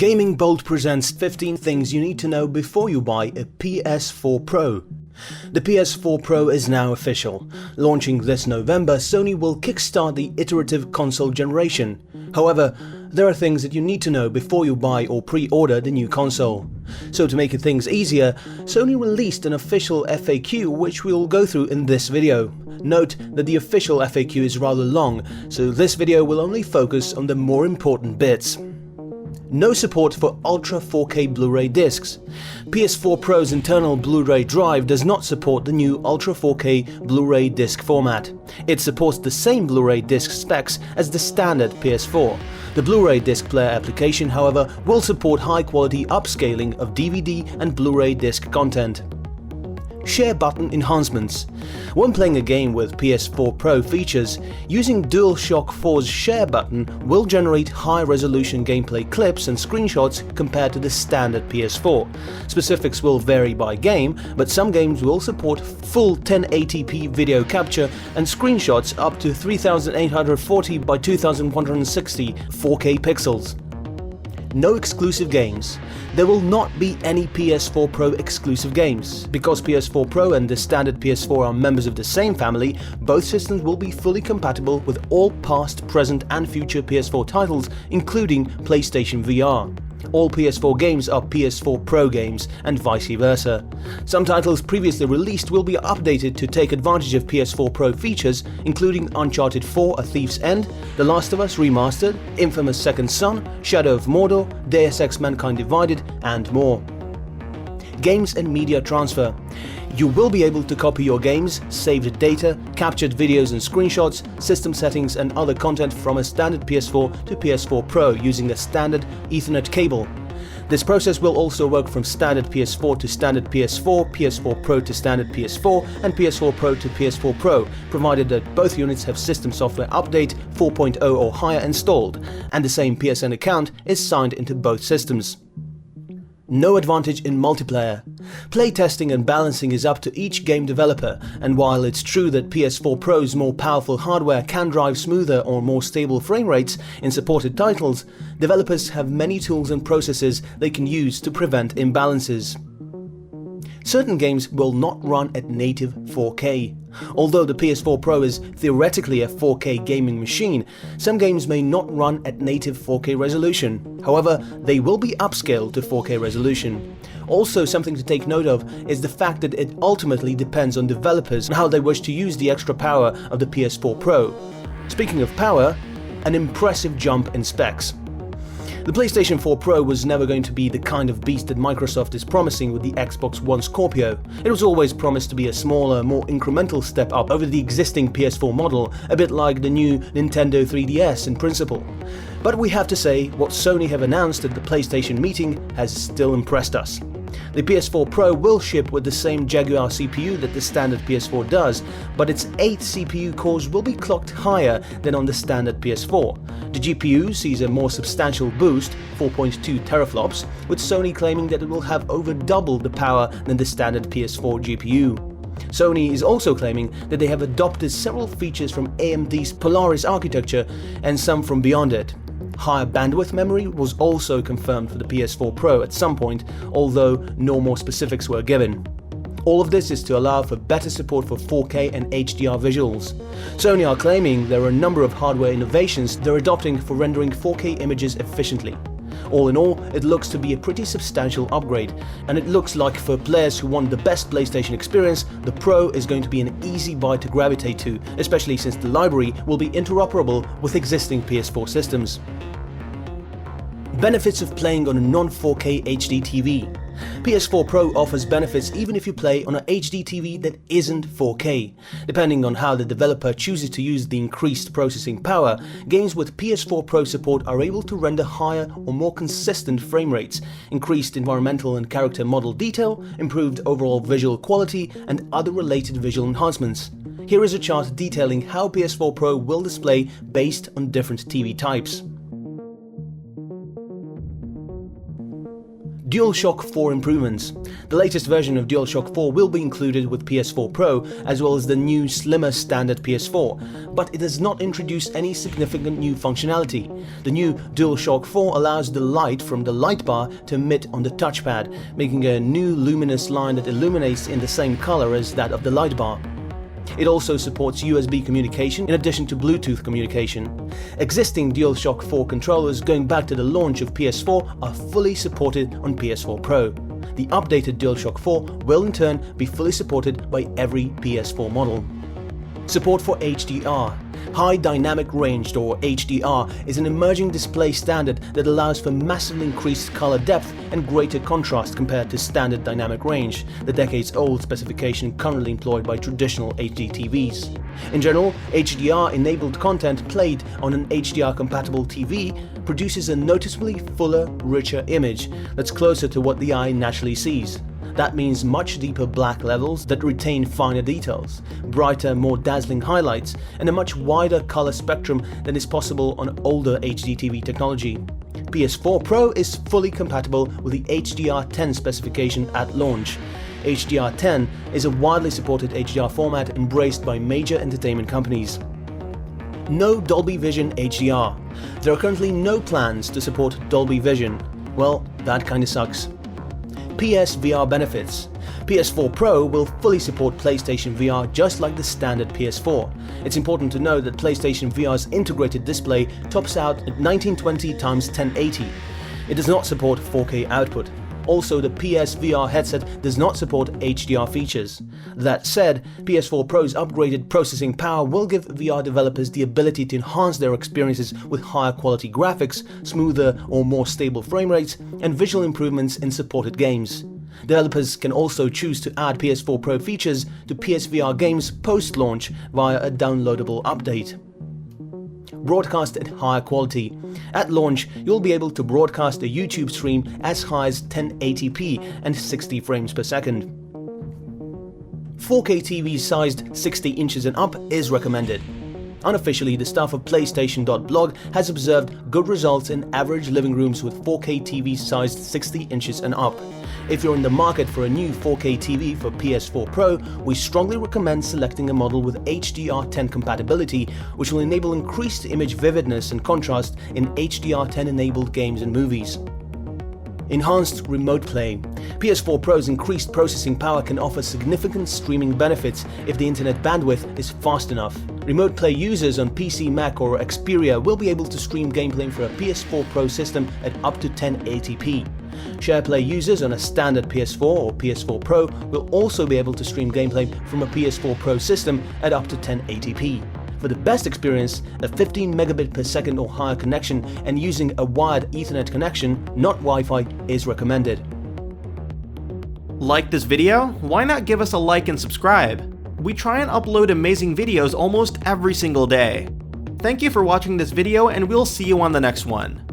GamingBolt presents 15 things you need to know before you buy a PS4 Pro. The PS4 Pro is now official. Launching this November, Sony will kickstart the iterative console generation. However, there are things that you need to know before you buy or pre-order the new console. So to make things easier, Sony released an official FAQ which we'll go through in this video. Note that the official FAQ is rather long, so this video will only focus on the more important bits. No support for Ultra 4K Blu-ray discs. PS4 Pro's internal Blu-ray drive does not support the new Ultra 4K Blu-ray disc format. It supports the same Blu-ray disc specs as the standard PS4. The Blu-ray disc player application, however, will support high-quality upscaling of DVD and Blu-ray disc content. Share button enhancements. When playing a game with PS4 Pro features, using DUALSHOCK 4's share button will generate high-resolution gameplay clips and screenshots compared to the standard PS4. Specifics will vary by game, but some games will support full 1080p video capture and screenshots up to 3840 by 2160 4K pixels. No exclusive games. There will not be any PS4 Pro exclusive games. Because PS4 Pro and the standard PS4 are members of the same family, both systems will be fully compatible with all past, present and future PS4 titles, including PlayStation VR. All PS4 games are PS4 Pro games, and vice versa. Some titles previously released will be updated to take advantage of PS4 Pro features, including Uncharted 4: A Thief's End, The Last of Us Remastered, Infamous Second Son, Shadow of Mordor, Deus Ex Mankind Divided, and more. Games and media transfer. You will be able to copy your games, saved data, captured videos and screenshots, system settings and other content from a standard PS4 to PS4 Pro using a standard Ethernet cable. This process will also work from standard PS4 to standard PS4, PS4 Pro to standard PS4 and PS4 Pro to PS4 Pro, provided that both units have System Software Update 4.0 or higher installed, and the same PSN account is signed into both systems. No advantage in multiplayer. Playtesting and balancing is up to each game developer, and while it's true that PS4 Pro's more powerful hardware can drive smoother or more stable frame rates in supported titles, developers have many tools and processes they can use to prevent imbalances. Certain games will not run at native 4K. Although the PS4 Pro is theoretically a 4K gaming machine, some games may not run at native 4K resolution. However, they will be upscaled to 4K resolution. Also, something to take note of is the fact that it ultimately depends on developers and how they wish to use the extra power of the PS4 Pro. Speaking of power, an impressive jump in specs. The PlayStation 4 Pro was never going to be the kind of beast that Microsoft is promising with the Xbox One Scorpio. It was always promised to be a smaller, more incremental step up over the existing PS4 model, a bit like the new Nintendo 3DS in principle. But we have to say, what Sony have announced at the PlayStation meeting has still impressed us. The PS4 Pro will ship with the same Jaguar CPU that the standard PS4 does, but its 8 CPU cores will be clocked higher than on the standard PS4. The GPU sees a more substantial boost, 4.2 teraflops, with Sony claiming that it will have over double the power than the standard PS4 GPU. Sony is also claiming that they have adopted several features from AMD's Polaris architecture and some from beyond it. Higher bandwidth memory was also confirmed for the PS4 Pro at some point, although no more specifics were given. All of this is to allow for better support for 4K and HDR visuals. Sony are claiming there are a number of hardware innovations they're adopting for rendering 4K images efficiently. All in all, it looks to be a pretty substantial upgrade, and it looks like for players who want the best PlayStation experience, the Pro is going to be an easy buy to gravitate to, especially since the library will be interoperable with existing PS4 systems. Benefits of playing on a non-4K HDTV. PS4 Pro offers benefits even if you play on a HDTV that isn't 4K. Depending on how the developer chooses to use the increased processing power, games with PS4 Pro support are able to render higher or more consistent frame rates, increased environmental and character model detail, improved overall visual quality, and other related visual enhancements. Here is a chart detailing how PS4 Pro will display based on different TV types. DUALSHOCK 4 improvements. The latest version of DUALSHOCK 4 will be included with PS4 Pro as well as the new slimmer standard PS4, but it does not introduce any significant new functionality. The new DUALSHOCK 4 allows the light from the light bar to emit on the touchpad, making a new luminous line that illuminates in the same color as that of the light bar. It also supports USB communication in addition to Bluetooth communication. Existing DUALSHOCK 4 controllers going back to the launch of PS4 are fully supported on PS4 Pro. The updated DUALSHOCK 4 will in turn be fully supported by every PS4 model. Support for HDR. High Dynamic Range, or HDR, is an emerging display standard that allows for massively increased color depth and greater contrast compared to standard dynamic range, the decades-old specification currently employed by traditional HDTVs. In general, HDR-enabled content played on an HDR-compatible TV produces a noticeably fuller, richer image that's closer to what the eye naturally sees. That means much deeper black levels that retain finer details, brighter, more dazzling highlights, and a much wider color spectrum than is possible on older HDTV technology. PS4 Pro is fully compatible with the HDR10 specification at launch. HDR10 is a widely supported HDR format embraced by major entertainment companies. No Dolby Vision HDR. There are currently no plans to support Dolby Vision. Well, that kinda sucks. PS VR benefits. PS4 Pro will fully support PlayStation VR just like the standard PS4. It's important to note that PlayStation VR's integrated display tops out at 1920x1080. It does not support 4K output. Also, the PS VR headset does not support HDR features. That said, PS4 Pro's upgraded processing power will give VR developers the ability to enhance their experiences with higher quality graphics, smoother or more stable frame rates, and visual improvements in supported games. Developers can also choose to add PS4 Pro features to PSVR games post-launch via a downloadable update. Broadcast at higher quality. At launch, you'll be able to broadcast a YouTube stream as high as 1080p and 60 frames per second. 4K TV sized 60 inches and up is recommended. Unofficially, the staff of PlayStation.blog has observed good results in average living rooms with 4K TV sized 60 inches and up. If you're in the market for a new 4K TV for PS4 Pro, we strongly recommend selecting a model with HDR10 compatibility, which will enable increased image vividness and contrast in HDR10 enabled games and movies. Enhanced remote play. PS4 Pro's increased processing power can offer significant streaming benefits if the internet bandwidth is fast enough. Remote play users on PC, Mac or Xperia will be able to stream gameplay for a PS4 Pro system at up to 1080p. SharePlay users on a standard PS4 or PS4 Pro will also be able to stream gameplay from a PS4 Pro system at up to 1080p. For the best experience, a 15 megabit per second or higher connection and using a wired Ethernet connection, not Wi-Fi, is recommended. Like this video? Why not give us a like and subscribe? We try and upload amazing videos almost every single day. Thank you for watching this video, and we'll see you on the next one.